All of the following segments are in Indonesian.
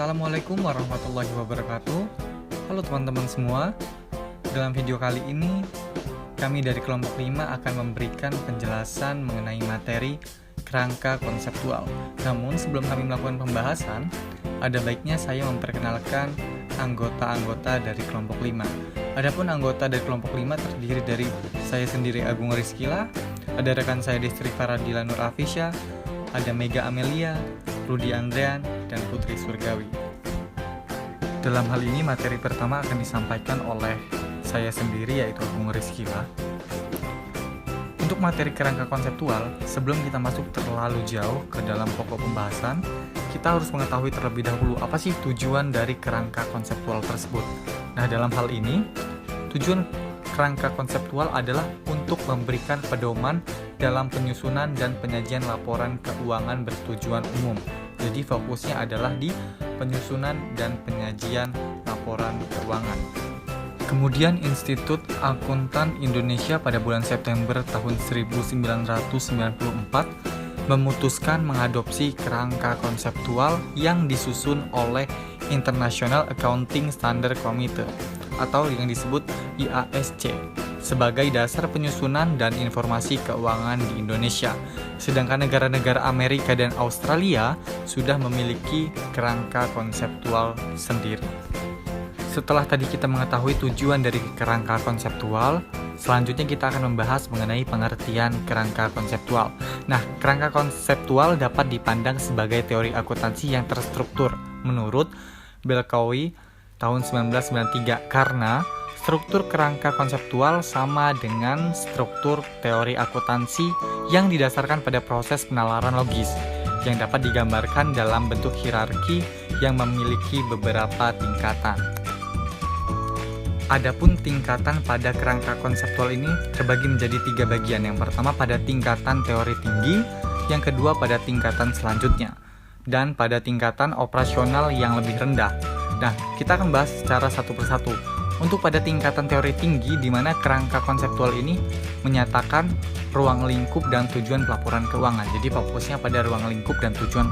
Assalamualaikum warahmatullahi wabarakatuh. Halo teman-teman semua. Dalam video kali ini, kami dari kelompok 5 akan memberikan penjelasan mengenai materi kerangka konseptual. Namun sebelum kami melakukan pembahasan, ada baiknya saya memperkenalkan anggota-anggota dari kelompok 5. Adapun anggota dari kelompok 5 terdiri dari saya sendiri Agung Rizkila, ada rekan saya Destri Faradila Nur Afisha, ada Mega Amelia, Rudi Andrean, dan Putri Surgawi. Dalam hal ini materi pertama akan disampaikan oleh saya sendiri yaitu Agung Rizkila. Untuk materi kerangka konseptual, sebelum kita masuk terlalu jauh ke dalam pokok pembahasan, kita harus mengetahui terlebih dahulu apa sih tujuan dari kerangka konseptual tersebut. Nah, dalam hal ini, tujuan kerangka konseptual adalah untuk memberikan pedoman dalam penyusunan dan penyajian laporan keuangan bertujuan umum. Jadi fokusnya adalah di penyusunan dan penyajian laporan keuangan. Kemudian Institut Akuntan Indonesia pada bulan September tahun 1994 memutuskan mengadopsi kerangka konseptual yang disusun oleh International Accounting Standard Committee atau yang disebut IASC sebagai dasar penyusunan dan informasi keuangan di Indonesia. Sedangkan negara-negara Amerika dan Australia sudah memiliki kerangka konseptual sendiri. Setelah tadi kita mengetahui tujuan dari kerangka konseptual, selanjutnya kita akan membahas mengenai pengertian kerangka konseptual. Nah, kerangka konseptual dapat dipandang sebagai teori akuntansi yang terstruktur menurut Belkowi tahun 1993 karena struktur kerangka konseptual sama dengan struktur teori akuntansi yang didasarkan pada proses penalaran logis yang dapat digambarkan dalam bentuk hierarki yang memiliki beberapa tingkatan. Adapun tingkatan pada kerangka konseptual ini terbagi menjadi 3 bagian. Yang pertama pada tingkatan teori tinggi, yang kedua pada tingkatan selanjutnya, dan pada tingkatan operasional yang lebih rendah. Nah, kita akan bahas secara satu persatu. Untuk pada tingkatan teori tinggi, di mana kerangka konseptual ini menyatakan ruang lingkup dan tujuan pelaporan keuangan. Jadi fokusnya pada ruang lingkup dan tujuan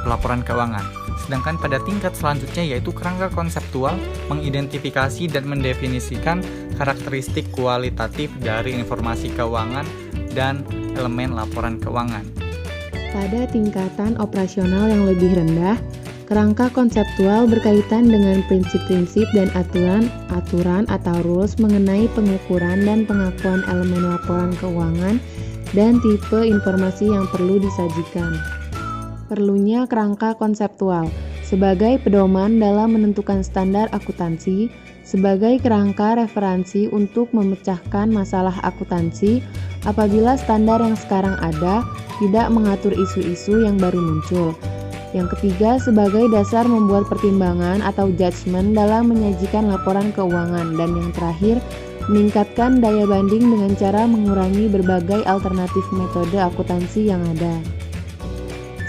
pelaporan keuangan. Sedangkan pada tingkat selanjutnya yaitu kerangka konseptual mengidentifikasi dan mendefinisikan karakteristik kualitatif dari informasi keuangan dan elemen laporan keuangan. Pada tingkatan operasional yang lebih rendah, kerangka konseptual berkaitan dengan prinsip-prinsip dan aturan atau rules mengenai pengukuran dan pengakuan elemen laporan keuangan dan tipe informasi yang perlu disajikan. Perlunya kerangka konseptual sebagai pedoman dalam menentukan standar akuntansi, sebagai kerangka referensi untuk memecahkan masalah akuntansi apabila standar yang sekarang ada tidak mengatur isu-isu yang baru muncul. Yang ketiga, sebagai dasar membuat pertimbangan atau judgement dalam menyajikan laporan keuangan. Dan yang terakhir, meningkatkan daya banding dengan cara mengurangi berbagai alternatif metode akuntansi yang ada.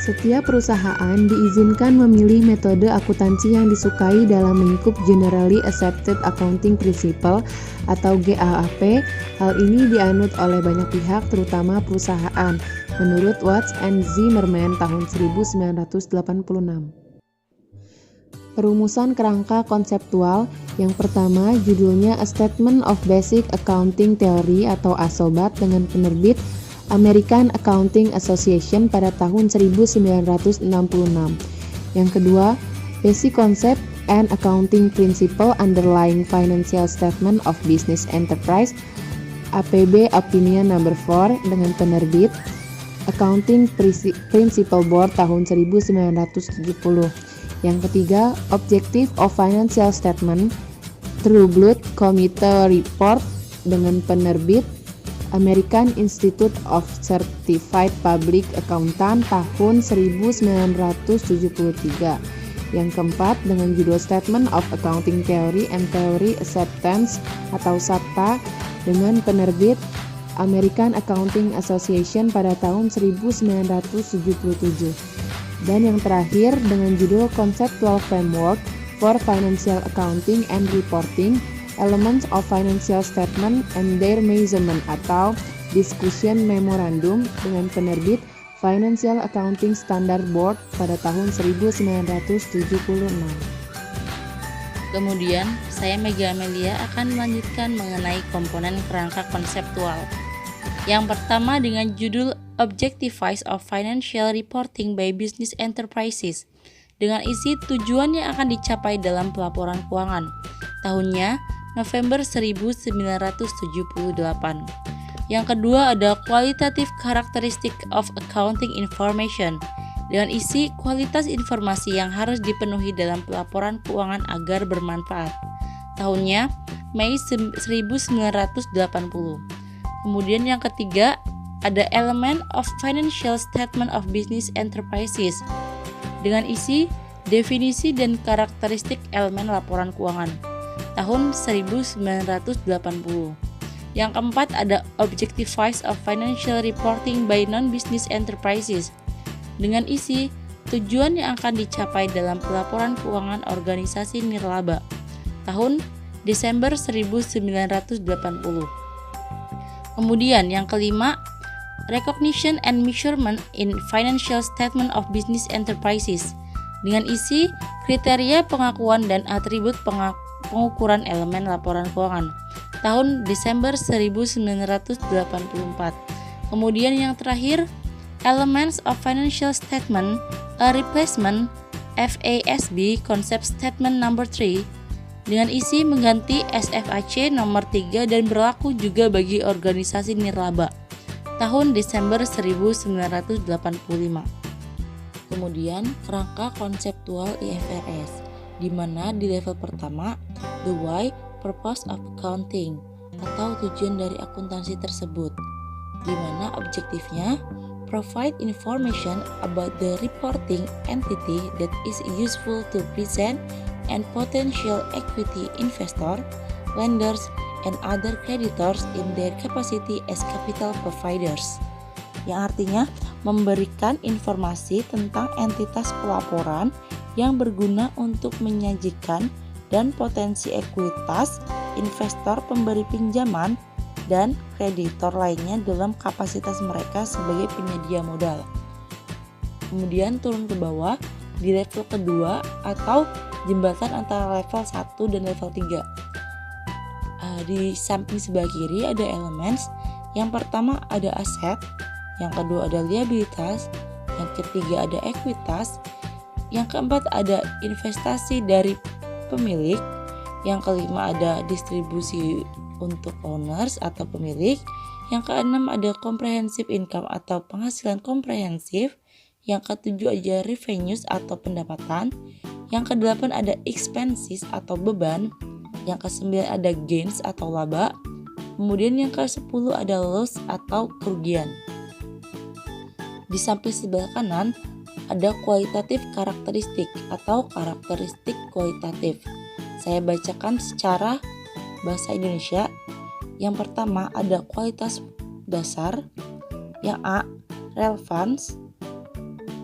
Setiap perusahaan diizinkan memilih metode akuntansi yang disukai dalam lingkup Generally Accepted Accounting Principle atau GAAP. Hal ini dianut oleh banyak pihak, terutama perusahaan, menurut Watts and Zimmerman tahun 1986. Perumusan kerangka konseptual yang pertama judulnya A Statement of Basic Accounting Theory atau ASOBAT dengan penerbit American Accounting Association pada tahun 1966. Yang kedua, Basic Concept and Accounting Principle Underlying Financial Statement of Business Enterprise APB Opinion No. 4 dengan penerbit Accounting Principle Board tahun 1970. Yang ketiga, Objective of Financial Statement True Blood Committee Report dengan penerbit American Institute of Certified Public Accountant tahun 1973. Yang keempat dengan judul Statement of Accounting Theory and Theory Acceptance atau SATA dengan penerbit American Accounting Association pada tahun 1977. Dan yang terakhir dengan judul Conceptual Framework for Financial Accounting and Reporting Elements of Financial Statement and Their Measurement atau Discussion Memorandum dengan penerbit Financial Accounting Standard Board pada tahun 1976. Kemudian, saya Mega Amelia akan melanjutkan mengenai komponen kerangka konseptual. Yang pertama dengan judul Objectives of Financial Reporting by Business Enterprises, dengan isi tujuan yang akan dicapai dalam pelaporan keuangan. Tahunnya November 1978. Yang kedua ada Qualitative Characteristic of Accounting Information, dengan isi kualitas informasi yang harus dipenuhi dalam pelaporan keuangan agar bermanfaat. Tahunnya Mei 1980. Kemudian yang ketiga ada Element of Financial Statement of Business Enterprises, dengan isi definisi dan karakteristik elemen laporan keuangan. Tahun 1980. Yang keempat ada Objectives of Financial Reporting by Non-Business Enterprises, dengan isi tujuan yang akan dicapai dalam pelaporan keuangan organisasi nirlaba. Tahun Desember 1980. Kemudian yang kelima, Recognition and Measurement in Financial Statement of Business Enterprises, dengan isi kriteria pengakuan dan atribut pengukuran elemen laporan keuangan. Tahun Desember 1984. Kemudian yang terakhir, Elements of Financial Statement, a Replacement FASB Concept Statement Number 3, dengan isi mengganti SFAC nomor 3 dan berlaku juga bagi organisasi nirlaba. Tahun Desember 1985. Kemudian kerangka konseptual IFRS, di mana di level pertama the why purpose of accounting atau tujuan dari akuntansi tersebut, di mana objektifnya provide information about the reporting entity that is useful to present and potential equity investor, lenders, and other creditors in their capacity as capital providers, yang artinya memberikan informasi tentang entitas pelaporan yang berguna untuk menyajikan dan potensi ekuitas investor pemberi pinjaman dan kreditor lainnya dalam kapasitas mereka sebagai penyedia modal. Kemudian turun ke bawah di level kedua atau jembatan antara level 1 dan level 3. Di samping sebelah kiri ada elements. Yang pertama ada aset, yang kedua ada liabilitas, yang ketiga ada ekuitas, yang keempat ada investasi dari pemilik, yang kelima ada distribusi untuk owners atau pemilik, yang keenam ada comprehensive income atau penghasilan komprehensif, yang ketujuh ada revenues atau pendapatan, yang kedelapan ada expenses atau beban, yang kesembilan ada gains atau laba, kemudian yang ke-10 ada loss atau kerugian. Di samping sebelah kanan ada kualitatif karakteristik atau karakteristik kualitatif. Saya bacakan secara bahasa Indonesia. Yang pertama ada kualitas dasar. Yang A, relevance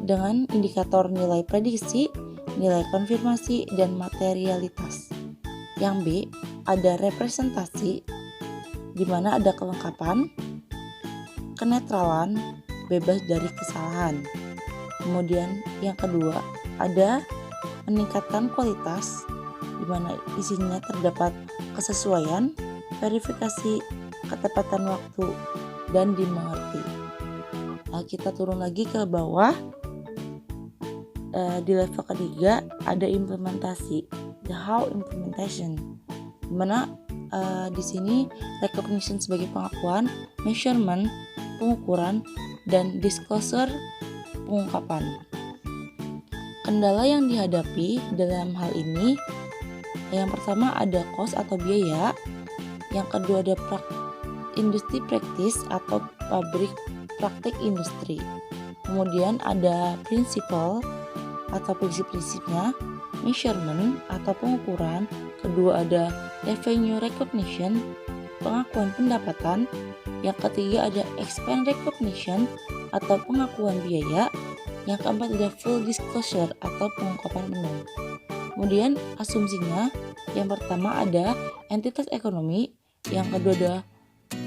dengan indikator nilai prediksi, nilai konfirmasi, dan materialitas. Yang B, ada representasi, di mana ada kelengkapan, kenetralan, bebas dari kesalahan. Kemudian yang kedua ada meningkatkan kualitas, di mana isinya terdapat kesesuaian, verifikasi, ketepatan waktu, dan dimengerti. Kita turun lagi ke bawah. Di level ketiga ada implementasi, the how implementation, di mana di sini recognition sebagai pengakuan, measurement pengukuran, dan disclosure pengungkapan. Kendala yang dihadapi dalam hal ini, yang pertama ada cost atau biaya, yang kedua ada industri practice atau pabrik praktik industri, kemudian ada principle atau prinsip-prinsipnya, measurement atau pengukuran, kedua ada revenue recognition, pengakuan pendapatan, yang ketiga ada expense recognition atau pengakuan biaya, yang keempat ada full disclosure atau pengungkapan penuh. Kemudian asumsinya, yang pertama ada entitas ekonomi, yang kedua ada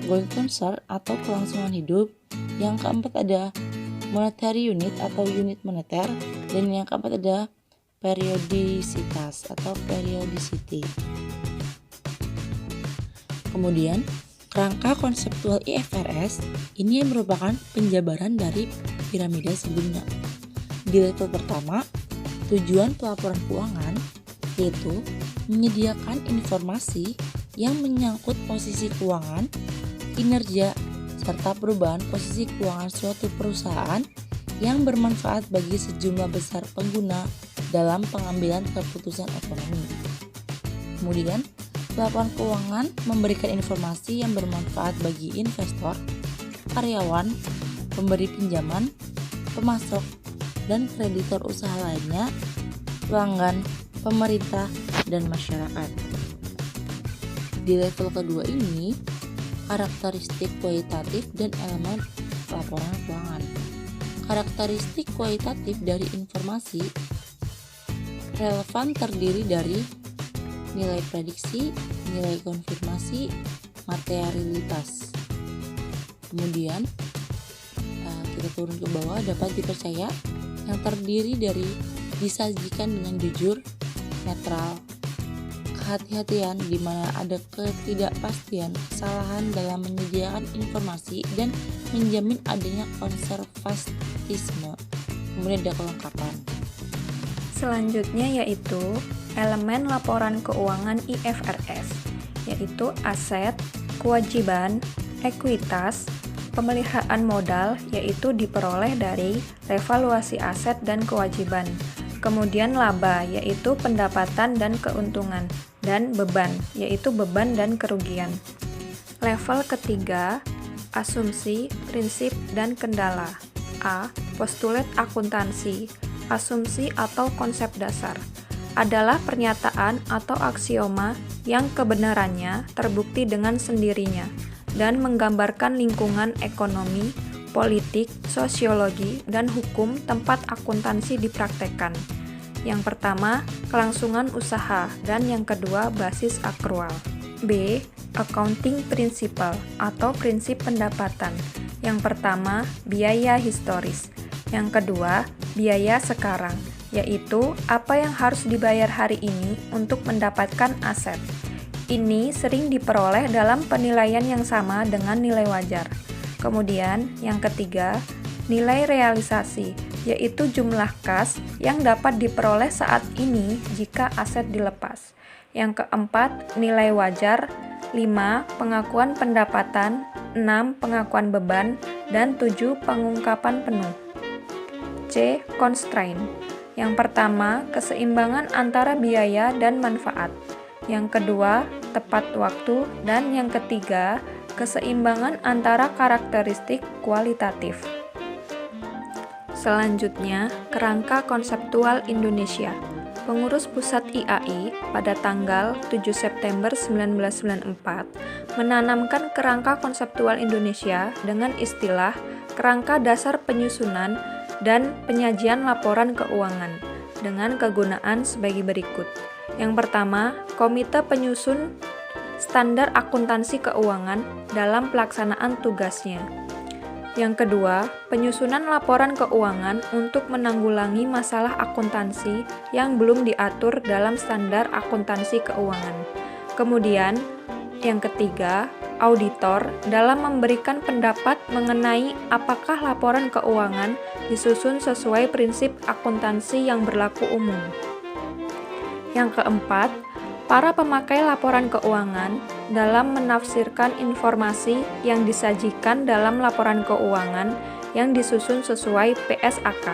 going concern atau kelangsungan hidup, yang keempat ada monetary unit atau unit moneter, dan yang keempat ada periodisitas atau periodicity. Kemudian, kerangka konseptual IFRS ini merupakan penjabaran dari piramida sebelumnya. Di level pertama, tujuan pelaporan keuangan yaitu menyediakan informasi yang menyangkut posisi keuangan, kinerja, serta perubahan posisi keuangan suatu perusahaan yang bermanfaat bagi sejumlah besar pengguna dalam pengambilan keputusan ekonomi. Kemudian, laporan keuangan memberikan informasi yang bermanfaat bagi investor, karyawan, pemberi pinjaman, pemasok, dan kreditor usaha lainnya, pelanggan, pemerintah, dan masyarakat. Di level kedua ini, karakteristik kualitatif dan elemen laporan keuangan. Karakteristik kualitatif dari informasi relevan terdiri dari nilai prediksi, nilai konfirmasi, materialitas. Kemudian kita turun ke bawah, dapat dipercaya, yang terdiri dari disajikan dengan jujur, netral, kehati-hatian di mana ada ketidakpastian, kesalahan dalam menyediakan informasi, dan menjamin adanya konservatisme. Kemudian ada kelengkapan. Selanjutnya yaitu elemen laporan keuangan IFRS, yaitu aset, kewajiban, ekuitas, pemeliharaan modal, yaitu diperoleh dari revaluasi aset dan kewajiban. Kemudian laba, yaitu pendapatan dan keuntungan, dan beban, yaitu beban dan kerugian. Level ketiga, asumsi, prinsip, dan kendala. A. Postulat akuntansi, asumsi atau konsep dasar, adalah pernyataan atau aksioma yang kebenarannya terbukti dengan sendirinya dan menggambarkan lingkungan ekonomi, politik, sosiologi, dan hukum tempat akuntansi dipraktekkan. Yang pertama, kelangsungan usaha, dan yang kedua, basis akrual. B. Accounting principle atau prinsip pendapatan. Yang pertama, biaya historis. Yang kedua, biaya sekarang, yaitu apa yang harus dibayar hari ini untuk mendapatkan aset. Ini sering diperoleh dalam penilaian yang sama dengan nilai wajar. Kemudian, yang ketiga, nilai realisasi, yaitu jumlah kas yang dapat diperoleh saat ini jika aset dilepas. Yang keempat, nilai wajar, 5. Pengakuan pendapatan, 6. Pengakuan beban, dan 7. Pengungkapan penuh. C. Constraint. Yang pertama, keseimbangan antara biaya dan manfaat. Yang kedua, tepat waktu, dan yang ketiga, keseimbangan antara karakteristik kualitatif. Selanjutnya, kerangka konseptual Indonesia. Pengurus Pusat IAI pada tanggal 7 September 1994 menanamkan kerangka konseptual Indonesia dengan istilah kerangka dasar penyusunan dan penyajian laporan keuangan dengan kegunaan sebagai berikut. Yang pertama, komite penyusun standar akuntansi keuangan dalam pelaksanaan tugasnya. Yang kedua, penyusunan laporan keuangan untuk menanggulangi masalah akuntansi yang belum diatur dalam standar akuntansi keuangan. Kemudian, yang ketiga, auditor dalam memberikan pendapat mengenai apakah laporan keuangan disusun sesuai prinsip akuntansi yang berlaku umum. Yang keempat, para pemakai laporan keuangan dalam menafsirkan informasi yang disajikan dalam laporan keuangan yang disusun sesuai PSAK.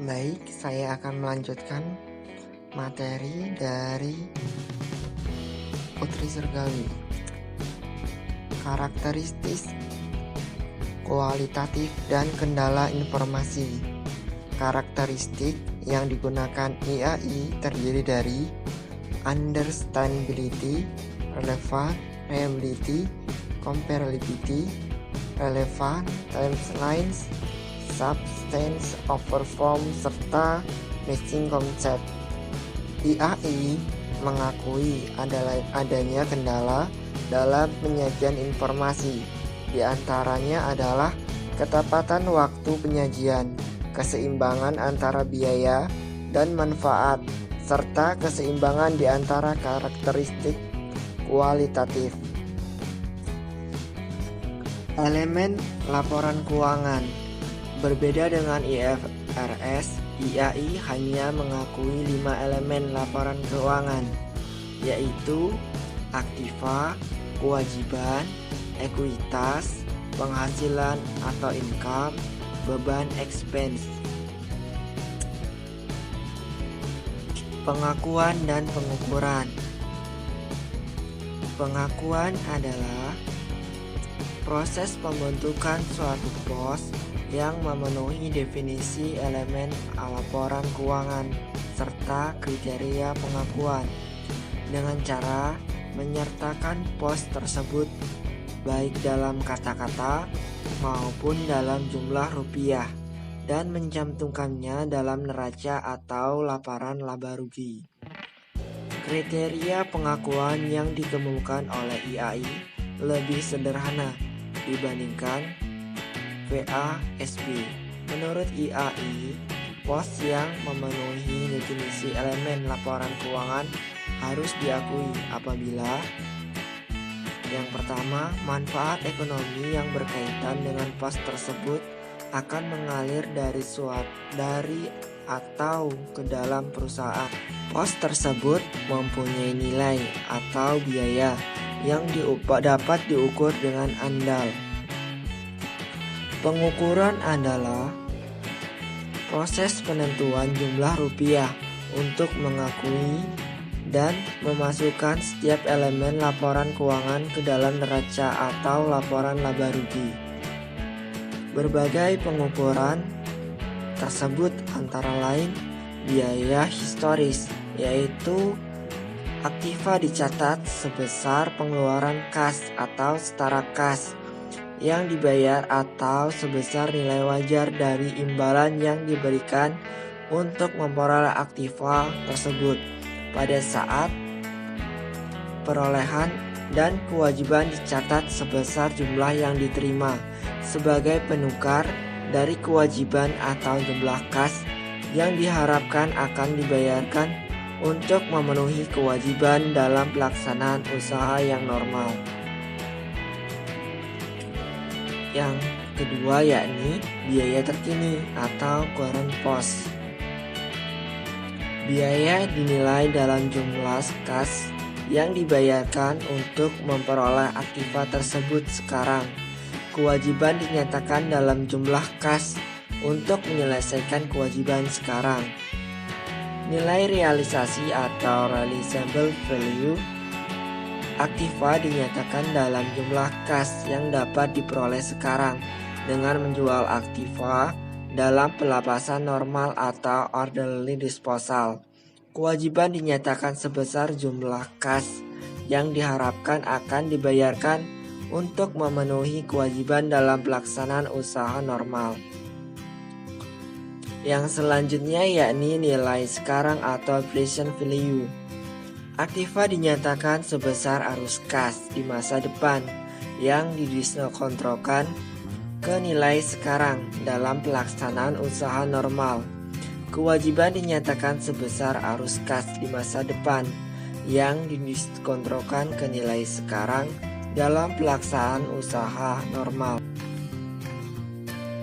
Baik, saya akan melanjutkan materi dari Putri Surgawi. Karakteristik kualitatif dan kendala informasi. Karakteristik yang digunakan IAI terdiri dari understandability, relevant, reliability, comparability, relevant, timelines, substance of perform, serta matching concept. IAI mengakui adanya kendala dalam penyajian informasi. Di antaranya adalah ketepatan waktu penyajian, keseimbangan antara biaya dan manfaat, serta keseimbangan di antara karakteristik kualitatif. Elemen laporan keuangan. Berbeda dengan IFRS, IAI hanya mengakui 5 elemen laporan keuangan, yaitu aktiva, kewajiban, ekuitas, penghasilan atau income, beban expense. Pengakuan dan pengukuran. Pengakuan adalah proses pembentukan suatu pos yang memenuhi definisi elemen laporan keuangan serta kriteria pengakuan dengan cara menyertakan pos tersebut baik dalam kata-kata maupun dalam jumlah rupiah dan mencantumkannya dalam neraca atau laporan laba rugi. Kriteria pengakuan yang dikemukakan oleh IAI lebih sederhana dibandingkan VASB. Menurut IAI, pos yang memenuhi definisi elemen laporan keuangan harus diakui apabila yang pertama, manfaat ekonomi yang berkaitan dengan pos tersebut akan mengalir dari atau ke dalam perusahaan. Pos tersebut mempunyai nilai atau biaya yang dapat diukur dengan andal. Pengukuran adalah proses penentuan jumlah rupiah untuk mengakui dan memasukkan setiap elemen laporan keuangan ke dalam neraca atau laporan laba rugi. Berbagai pengukuran tersebut antara lain biaya historis, yaitu aktiva dicatat sebesar pengeluaran kas atau setara kas yang dibayar atau sebesar nilai wajar dari imbalan yang diberikan untuk memperoleh aktiva tersebut pada saat perolehan, dan kewajiban dicatat sebesar jumlah yang diterima sebagai penukar dari kewajiban atau jumlah kas yang diharapkan akan dibayarkan untuk memenuhi kewajiban dalam pelaksanaan usaha yang normal. Yang kedua yakni biaya terkini atau current cost. Biaya dinilai dalam jumlah kas yang dibayarkan untuk memperoleh aktiva tersebut sekarang. Kewajiban dinyatakan dalam jumlah kas untuk menyelesaikan kewajiban sekarang. Nilai realisasi atau realizable value. Aktiva dinyatakan dalam jumlah kas yang dapat diperoleh sekarang dengan menjual aktiva dalam pelepasan normal atau orderly disposal. Kewajiban dinyatakan sebesar jumlah kas yang diharapkan akan dibayarkan untuk memenuhi kewajiban dalam pelaksanaan usaha normal. Yang selanjutnya yakni nilai sekarang atau present value. Aktiva dinyatakan sebesar arus kas di masa depan yang didiskontokan ke nilai sekarang dalam pelaksanaan usaha normal. Kewajiban dinyatakan sebesar arus kas di masa depan yang didiskontokan ke nilai sekarang dalam pelaksanaan usaha normal.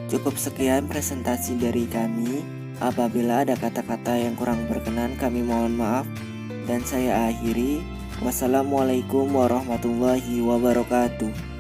Cukup sekian presentasi dari kami. Apabila ada kata-kata yang kurang berkenan, kami mohon maaf. Dan saya akhiri. Wassalamualaikum warahmatullahi wabarakatuh.